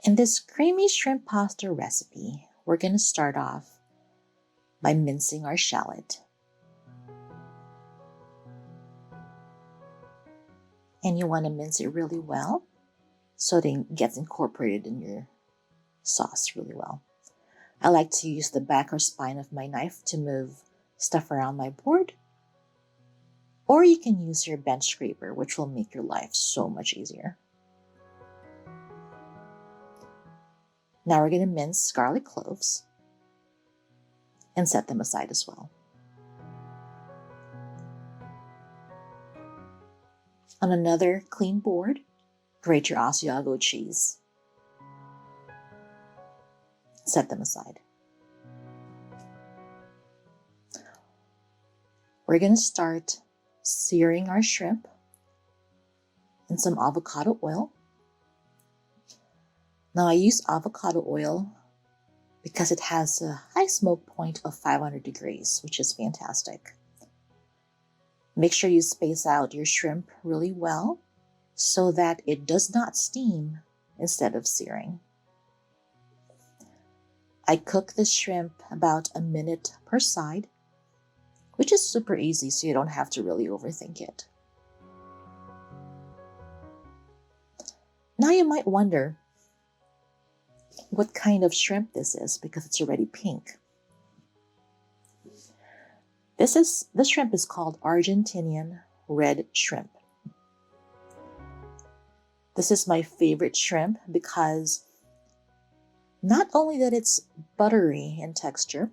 In this creamy shrimp pasta recipe, we're going to start off by mincing our shallot. And you want to mince it really well so that it gets incorporated in your sauce really well. I like to use the back or spine of my knife to move stuff around my board. Or you can use your bench scraper, which will make your life so much easier. Now we're going to mince garlic cloves and set them aside as well. On another clean board, grate your Asiago cheese. Set them aside. We're going to start searing our shrimp in some avocado oil. Now I use avocado oil because it has a high smoke point of 500 degrees, which is fantastic. Make sure you space out your shrimp really well so that it does not steam instead of searing. I cook the shrimp about a minute per side, which is super easy, so you don't have to really overthink it. Now you might wonder what kind of shrimp this is because it's already pink. This shrimp is called Argentinian Red Shrimp. This is my favorite shrimp because not only that it's buttery in texture,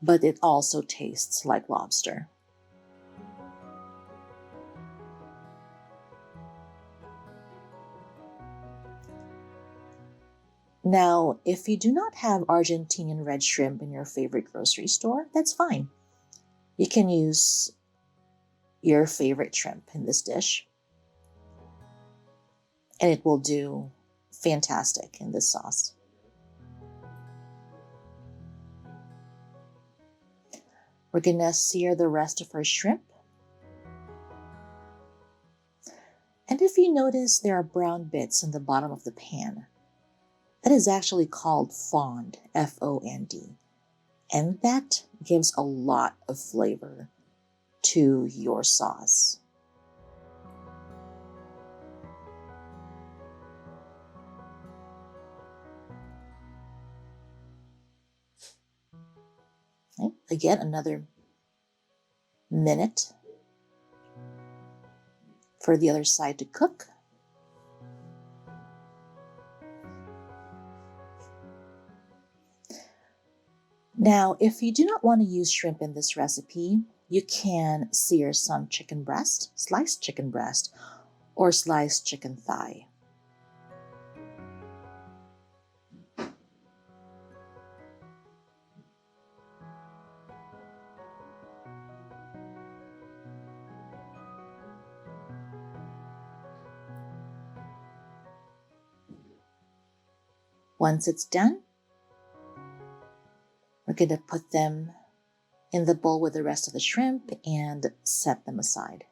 but it also tastes like lobster. Now, if you do not have Argentinian red shrimp in your favorite grocery store, that's fine. You can use your favorite shrimp in this dish, and it will do fantastic in this sauce. We're gonna sear the rest of our shrimp. And if you notice there are brown bits in the bottom of the pan, that is actually called fond, F-O-N-D. And that gives a lot of flavor to your sauce. Okay. Again, another minute for the other side to cook. Now, if you do not want to use shrimp in this recipe, you can sear some chicken breast, sliced chicken breast, or sliced chicken thigh. Once it's done, we're going to put them in the bowl with the rest of the shrimp and set them aside.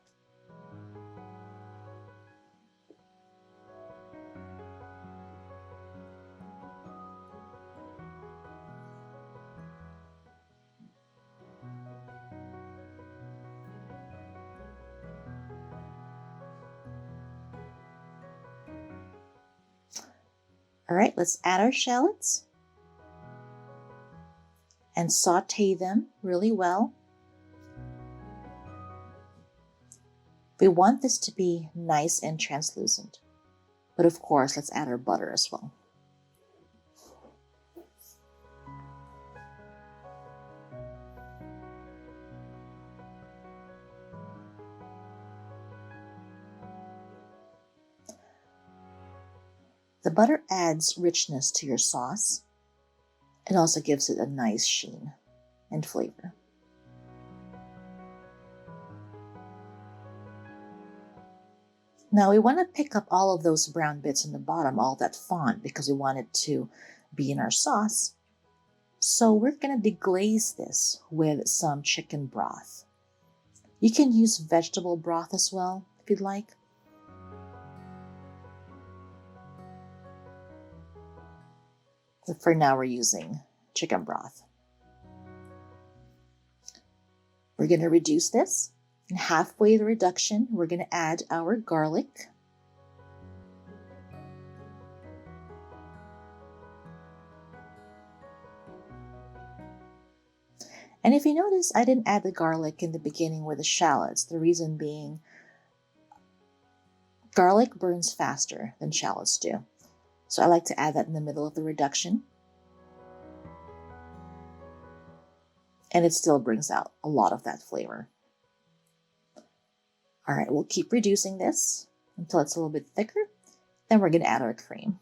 All right, let's add our shallots and saute them really well. We want this to be nice and translucent, but of course, let's add our butter as well. The butter adds richness to your sauce. It also gives it a nice sheen and flavor. Now we want to pick up all of those brown bits in the bottom, all that fond, because we want it to be in our sauce. So we're going to deglaze this with some chicken broth. You can use vegetable broth as well, if you'd like. For now, we're using chicken broth. We're going to reduce this. And halfway the reduction, we're going to add our garlic. And if you notice, I didn't add the garlic in the beginning with the shallots. The reason being, garlic burns faster than shallots do. So I like to add that in the middle of the reduction. And it still brings out a lot of that flavor. All right, we'll keep reducing this until it's a little bit thicker. Then we're going to add our cream.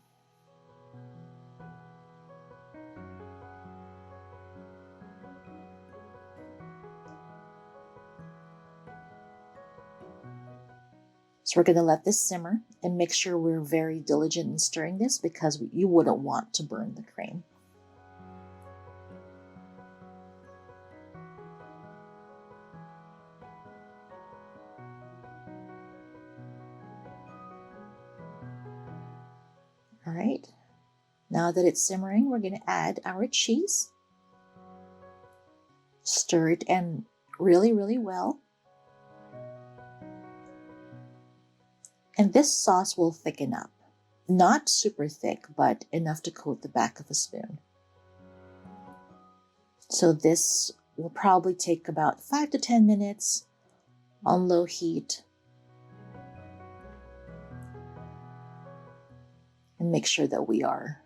So we're going to let this simmer and make sure we're very diligent in stirring this because you wouldn't want to burn the cream. All right, now that it's simmering, we're going to add our cheese. Stir it and really, really well. And this sauce will thicken up. Not super thick, but enough to coat the back of a spoon. So this will probably take about 5 to 10 minutes on low heat. And make sure that we are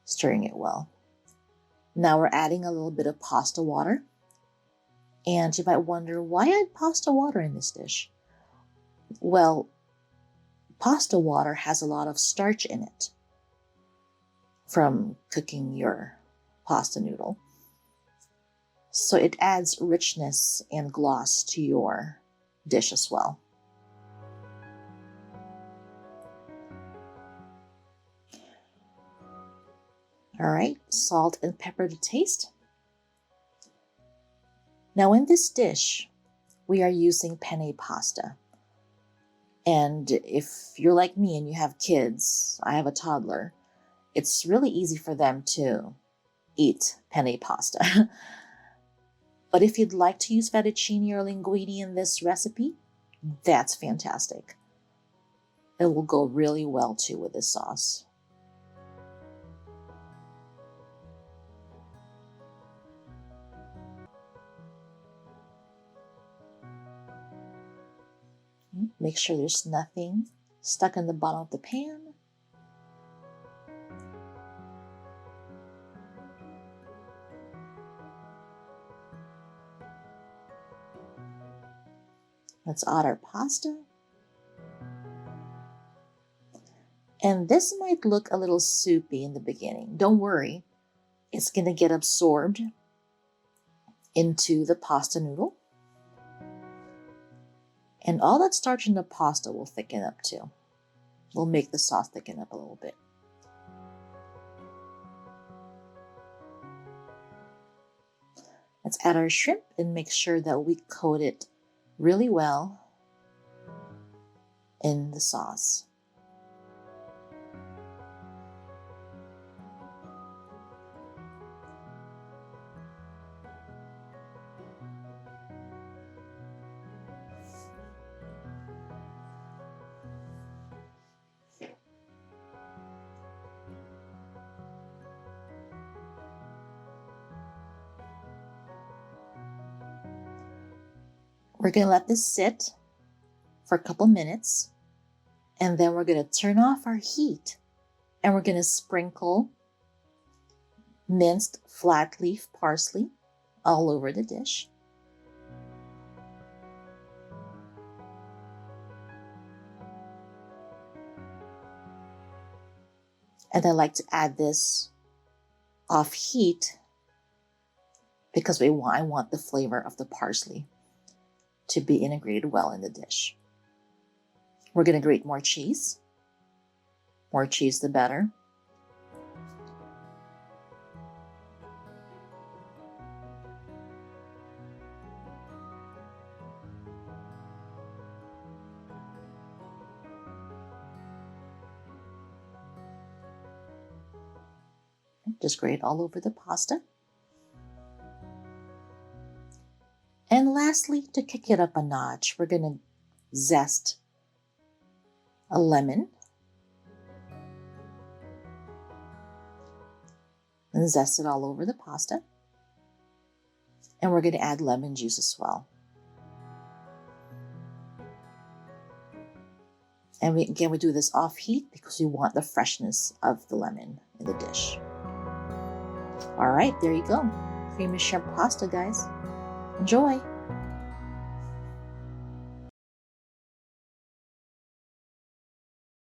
stirring it well. Now we're adding a little bit of pasta water. And you might wonder, why add pasta water in this dish? Well, pasta water has a lot of starch in it from cooking your pasta noodle. So it adds richness and gloss to your dish as well. All right, salt and pepper to taste. Now in this dish, we are using penne pasta. And if you're like me and you have kids, I have a toddler, it's really easy for them to eat penne pasta. But if you'd like to use fettuccine or linguine in this recipe, that's fantastic. It will go really well too with this sauce. Make sure there's nothing stuck in the bottom of the pan. Let's add our pasta. And this might look a little soupy in the beginning. Don't worry, it's going to get absorbed into the pasta noodle. And all that starch in the pasta will thicken up too. We'll make the sauce thicken up a little bit. Let's add our shrimp and make sure that we coat it really well in the sauce. We're going to let this sit for a couple minutes, and then we're going to turn off our heat, and we're going to sprinkle minced flat leaf parsley all over the dish. And I like to add this off heat because I want the flavor of the parsley to be integrated well in the dish. We're going to grate more cheese. More cheese, the better. just grate it all over the pasta. And lastly, to kick it up a notch, we're going to zest a lemon. And zest it all over the pasta. And we're going to add lemon juice as well. And we do this off heat because we want the freshness of the lemon in the dish. All right, there you go. Creamy shrimp pasta, guys. Enjoy.